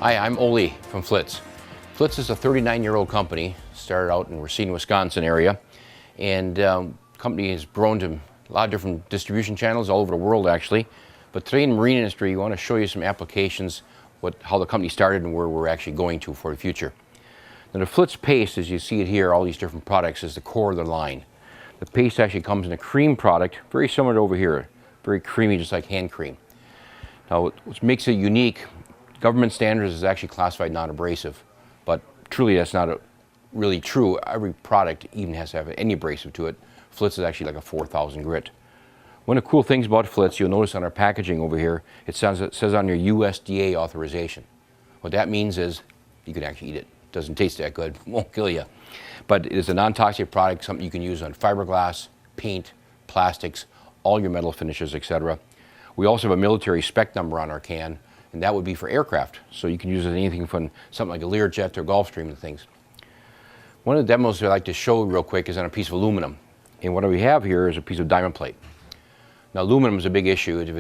Hi, I'm Olie from Flitz. Flitz is a 39-year-old company, started out in Racine, Wisconsin area, and company has grown to a lot of different distribution channels all over the world actually. But today in the marine industry, we want to show you some applications, how the company started and where we're actually going to for the future. Now the Flitz paste, as you see it here, all these different products, is the core of the line. The paste actually comes in a cream product, very similar to over here, very creamy, just like hand cream. Now what makes it unique, government standards is actually classified non-abrasive, but truly that's not really true. Every product even has to have any abrasive to it. Flitz is actually like a 4,000 grit. One of the cool things about Flitz, you'll notice on our packaging over here, it says on your USDA authorization. What that means is you can actually eat it. It doesn't taste that good, won't kill you. But it is a non-toxic product, something you can use on fiberglass, paint, plastics, all your metal finishes, etc. We also have a military spec number on our can, and that would be for aircraft. So you can use it in anything from something like a Learjet or Gulfstream and things. One of the demos I'd like to show real quick is on a piece of aluminum. And what we have here is a piece of diamond plate. Now aluminum is a big issue if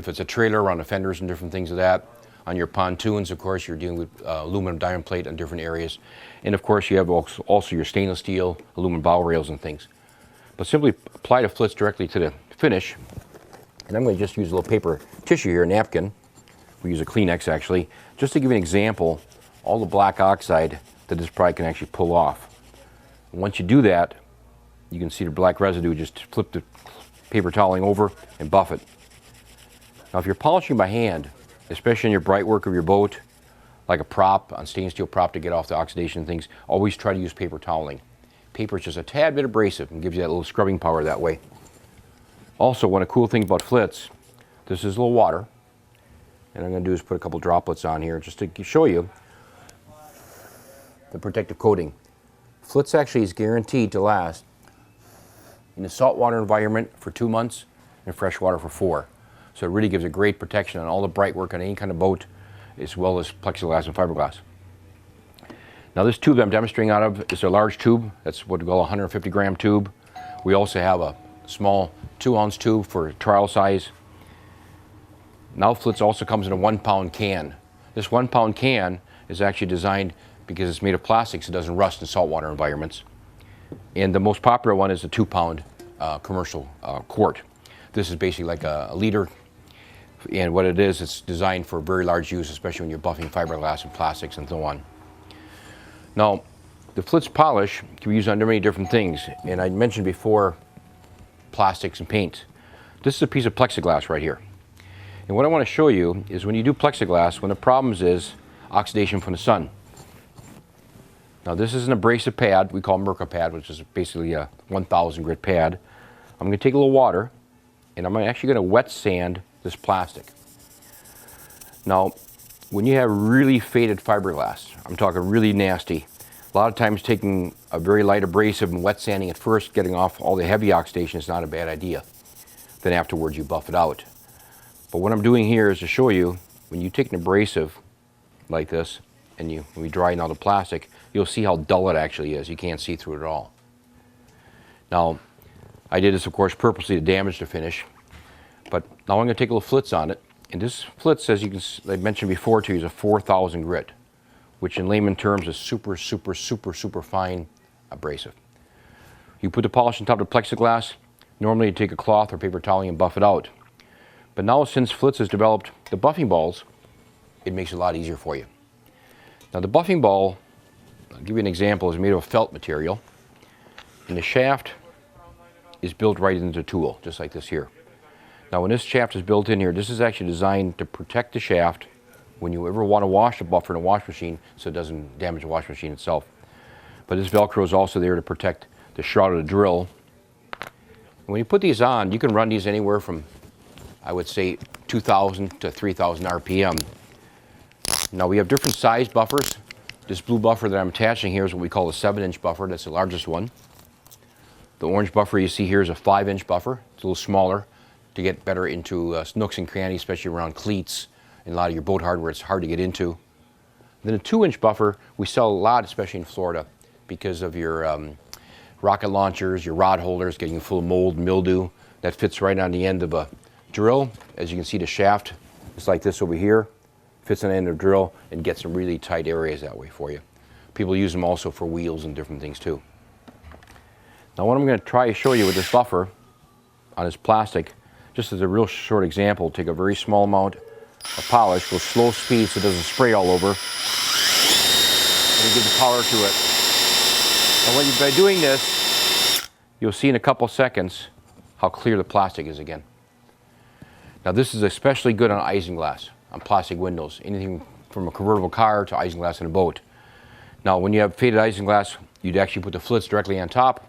it's a trailer around the fenders and different things of that. On your pontoons, of course, you're dealing with aluminum diamond plate on different areas. And of course you have also your stainless steel, aluminum bow rails and things. But simply apply the Flitz directly to the finish. And I'm going to just use a little paper tissue here, a napkin. We use a Kleenex actually, just to give you an example, all the black oxide that this product can actually pull off. And once you do that, you can see the black residue, just flip the paper toweling over and buff it. Now if you're polishing by hand, especially in your brightwork of your boat, like a prop, on stainless steel prop to get off the oxidation and things, always try to use paper toweling. Paper is just a tad bit abrasive and gives you that little scrubbing power that way. Also, one of the cool things about Flitz, this is a little water. And I'm going to do is put a couple droplets on here just to show you the protective coating. Flitz actually is guaranteed to last in a saltwater environment for 2 months and freshwater for 4. So it really gives a great protection on all the bright work on any kind of boat, as well as plexiglass and fiberglass. Now this tube that I'm demonstrating out of is a large tube. That's what we call a 150 gram tube. We also have a small 2-ounce tube for trial size. Now Flitz also comes in a 1-pound can. This 1-pound can is actually designed because it's made of plastics, it doesn't rust in saltwater environments. And the most popular one is the 2-pound commercial quart. This is basically like a liter, and what it is, it's designed for very large use, especially when you're buffing fiberglass and plastics and so on. Now, the Flitz polish can be used on many different things, and I mentioned before plastics and paint. This is a piece of plexiglass right here. And what I want to show you is when you do plexiglass, one of the problems is oxidation from the sun. Now this is an abrasive pad, we call Microfiber, which is basically a 1,000 grit pad. I'm going to take a little water and I'm actually going to wet sand this plastic. Now when you have really faded fiberglass, I'm talking really nasty, a lot of times taking a very light abrasive and wet sanding at first, getting off all the heavy oxidation is not a bad idea. Then afterwards you buff it out. But what I'm doing here is to show you, when you take an abrasive like this, and when we dry out the plastic, you'll see how dull it actually is. You can't see through it at all. Now, I did this, of course, purposely to damage the finish. But now I'm going to take a little Flitz on it. And this Flitz, as you can, I mentioned before to you, is a 4,000 grit, which in layman terms is super, super, super, super fine abrasive. You put the polish on top of the plexiglass. Normally you take a cloth or paper towel and buff it out. But now since Flitz has developed the buffing balls, it makes it a lot easier for you. Now the buffing ball, I'll give you an example, is made of a felt material. And the shaft is built right into the tool, just like this here. Now when this shaft is built in here, this is actually designed to protect the shaft when you ever want to wash the buffer in a wash machine so it doesn't damage the wash machine itself. But this Velcro is also there to protect the shroud of the drill. And when you put these on, you can run these anywhere from, I would say, 2,000 to 3,000 RPM. Now we have different size buffers. This blue buffer that I'm attaching here is what we call a 7-inch buffer. That's the largest one. The orange buffer you see here is a 5-inch buffer. It's a little smaller to get better into nooks and crannies, especially around cleats and a lot of your boat hardware. It's hard to get into. Then a 2-inch buffer we sell a lot, especially in Florida, because of your rocket launchers, your rod holders getting full of mold and mildew. That fits right on the end of a drill. As you can see, the shaft is like this over here. fits on the end of the drill and gets some really tight areas that way for you. People use them also for wheels and different things too. Now what I'm going to try to show you with this buffer on this plastic, just as a real short example, take a very small amount of polish with slow speed so it doesn't spray all over, and give the power to it. And by doing this, you'll see in a couple seconds how clear the plastic is again. Now this is especially good on isinglass, on plastic windows, anything from a convertible car to isinglass in a boat. Now when you have faded isinglass, you'd actually put the Flitz directly on top,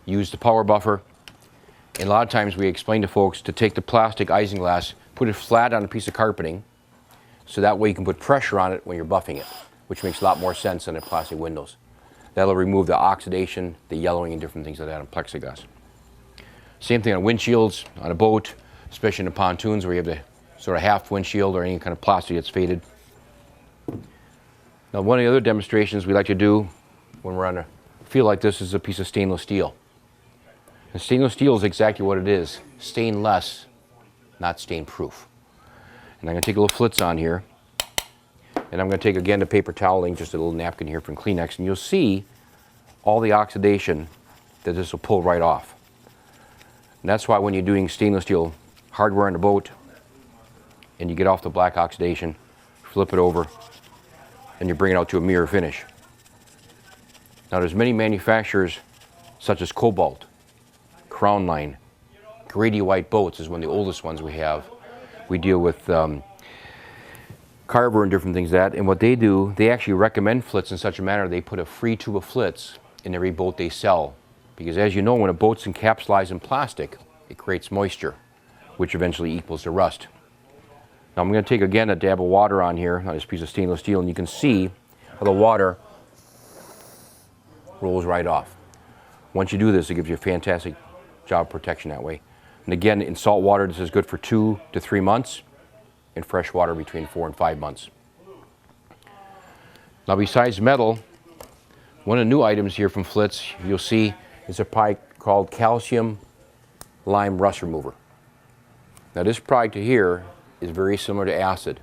use the power buffer, and a lot of times we explain to folks to take the plastic isinglass, put it flat on a piece of carpeting, so that way you can put pressure on it when you're buffing it, which makes a lot more sense than in plastic windows. That'll remove the oxidation, the yellowing, and different things like that on plexiglass. Same thing on windshields, on a boat, especially in the pontoons where you have the sort of half windshield or any kind of plastic that's faded. Now one of the other demonstrations we like to do when we're on a field like this is a piece of stainless steel. And stainless steel is exactly what it is, stainless, not stain proof. And I'm going to take a little Flitz on here, and I'm going to take again the paper toweling, just a little napkin here from Kleenex, and you'll see all the oxidation that this will pull right off. And that's why when you're doing stainless steel hardware on the boat and you get off the black oxidation, flip it over, and you bring it out to a mirror finish. Now there's many manufacturers such as Cobalt, Crown Line, Grady White Boats is one of the oldest ones we have. We deal with Carver and different things like that, and what they do, they actually recommend Flitz in such a manner they put a free tube of Flitz in every boat they sell. Because as you know, when a boat's encapsulated in plastic, it creates moisture, which eventually equals to rust. Now I'm going to take again a dab of water on here, on this piece of stainless steel, and you can see how the water rolls right off. Once you do this, it gives you a fantastic job protection that way. And again, in salt water, this is good for 2 to 3 months. In fresh water, between 4 and 5 months. Now besides metal, one of the new items here from Flitz, you'll see, is a product called calcium lime rust remover. Now this product here is very similar to acid.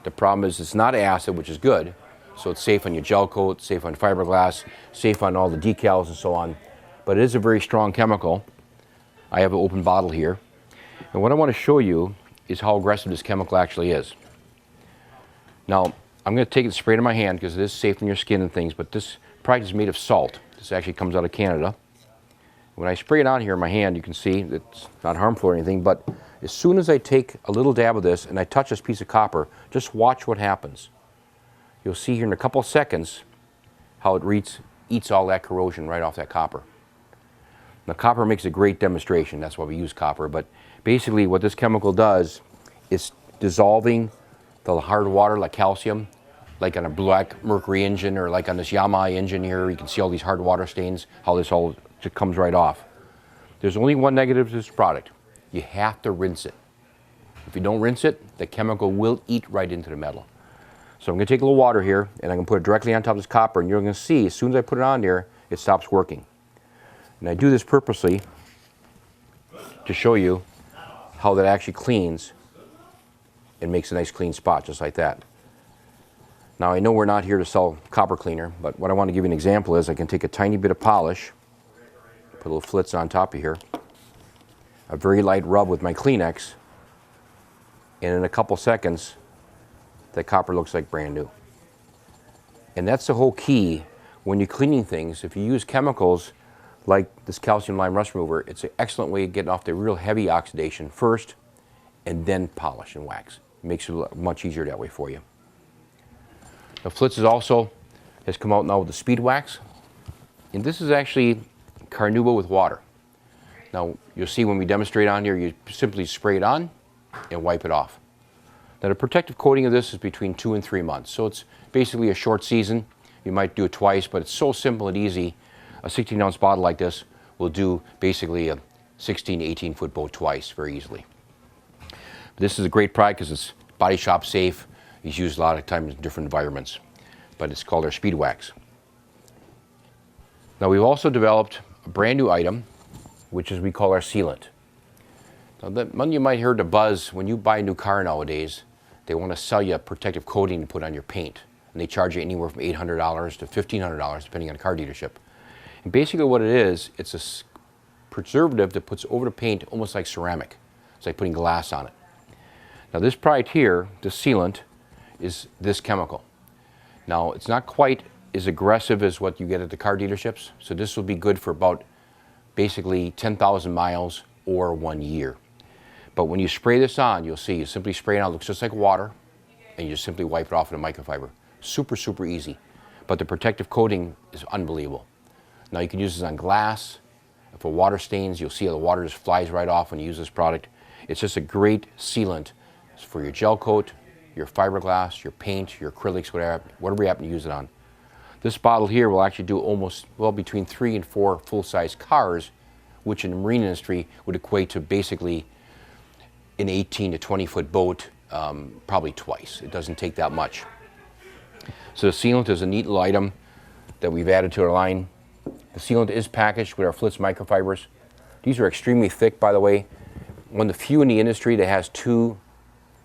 The problem is it's not acid, which is good, so it's safe on your gel coat, safe on fiberglass, safe on all the decals and so on, but it is a very strong chemical. I have an open bottle here, and what I want to show you is how aggressive this chemical actually is. Now, I'm going to take it straight in my hand because it is safe on your skin and things, but this product is made of salt. This actually comes out of Canada. When I spray it on here in my hand, you can see it's not harmful or anything, but as soon as I take a little dab of this and I touch this piece of copper, just watch what happens. You'll see here in a couple of seconds how it eats all that corrosion right off that copper. Now, copper makes a great demonstration. That's why we use copper, but basically what this chemical does is dissolving the hard water like calcium, like on a black Mercury engine or like on this Yamaha engine here. You can see all these hard water stains, how this all just comes right off. There's only one negative to this product. You have to rinse it. If you don't rinse it, the chemical will eat right into the metal. So I'm going to take a little water here and I'm going to put it directly on top of this copper, and you're going to see as soon as I put it on there, it stops working. And I do this purposely to show you how that actually cleans and makes a nice clean spot just like that. Now I know we're not here to sell copper cleaner, but what I want to give you an example is I can take a tiny bit of polish, put a little Flitz on top of here, a very light rub with my Kleenex, and in a couple seconds that copper looks like brand new. And that's the whole key when you're cleaning things. If you use chemicals like this calcium lime rust remover, it's an excellent way of getting off the real heavy oxidation first and then polish and wax. It makes it much easier that way for you. Now Flitz has come out now with the Speed Wax, and this is actually carnauba with water. Now you'll see when we demonstrate on here, you simply spray it on and wipe it off. Now the protective coating of this is between 2 and 3 months, so it's basically a short season. You might do it twice, but it's so simple and easy. A 16-ounce bottle like this will do basically a 16, 18-foot boat twice very easily. This is a great product because it's body shop safe. It's used a lot of times in different environments, but it's called our Speed Wax. Now we've also developed a brand new item, which is we call our sealant. Now one you might hear the buzz when you buy a new car nowadays, they want to sell you a protective coating to put on your paint. And they charge you anywhere from $800 to $1,500 depending on the car dealership. And basically what it is, it's a preservative that puts over the paint almost like ceramic. It's like putting glass on it. Now this product here, the sealant, is this chemical. Now it's not quite as aggressive as what you get at the car dealerships, so this will be good for about basically 10,000 miles or 1 year. But when you spray this on, you'll see, you simply spray it on, it looks just like water, and you just simply wipe it off with a microfiber. Super, super easy. But the protective coating is unbelievable. Now you can use this on glass. If a water stains, you'll see how the water just flies right off when you use this product. It's just a great sealant for your gel coat, your fiberglass, your paint, your acrylics, whatever you happen to use it on. This bottle here will actually do almost, well, between 3 and 4 full-size cars, which in the marine industry would equate to basically an 18 to 20-foot boat, probably twice. It doesn't take that much. So the sealant is a neat little item that we've added to our line. The sealant is packaged with our Flitz microfibers. These are extremely thick, by the way. One of the few in the industry that has 2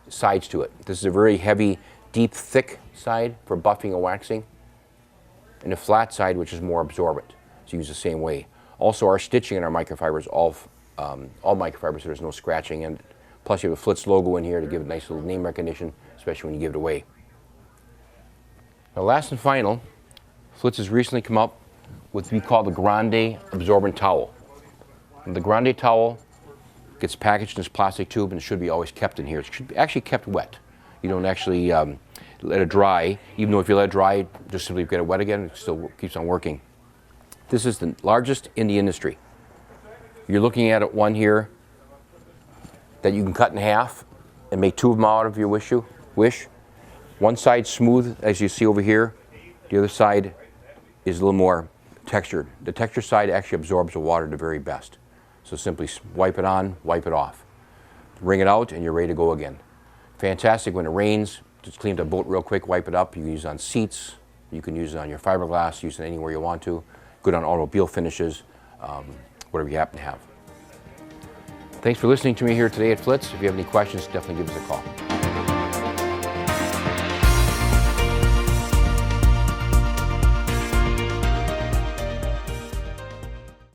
sides to it. This is a very heavy, deep, thick side for buffing and waxing, and a flat side which is more absorbent. It's used the same way. Also, our stitching in our microfibers, all microfibers, so there's no scratching, and plus you have a Flitz logo in here to give it nice little name recognition, especially when you give it away. Now last and final, Flitz has recently come up with what we call the Grande absorbent towel. And the Grande towel gets packaged in this plastic tube and it should be always kept in here. It should be actually kept wet. You don't actually let it dry. Even though if you let it dry, just simply get it wet again, it still keeps on working. This is the largest in the industry. You're looking at one here that you can cut in half and make 2 of them out of your wish. One side smooth, as you see over here. The other side is a little more textured. The textured side actually absorbs the water the very best. So simply wipe it on, wipe it off. Wring it out and you're ready to go again. Fantastic when it rains. Just clean the boat real quick, wipe it up. You can use it on seats. You can use it on your fiberglass, use it anywhere you want to. Good on automobile finishes, whatever you happen to have. Thanks for listening to me here today at Flitz. If you have any questions, definitely give us a call.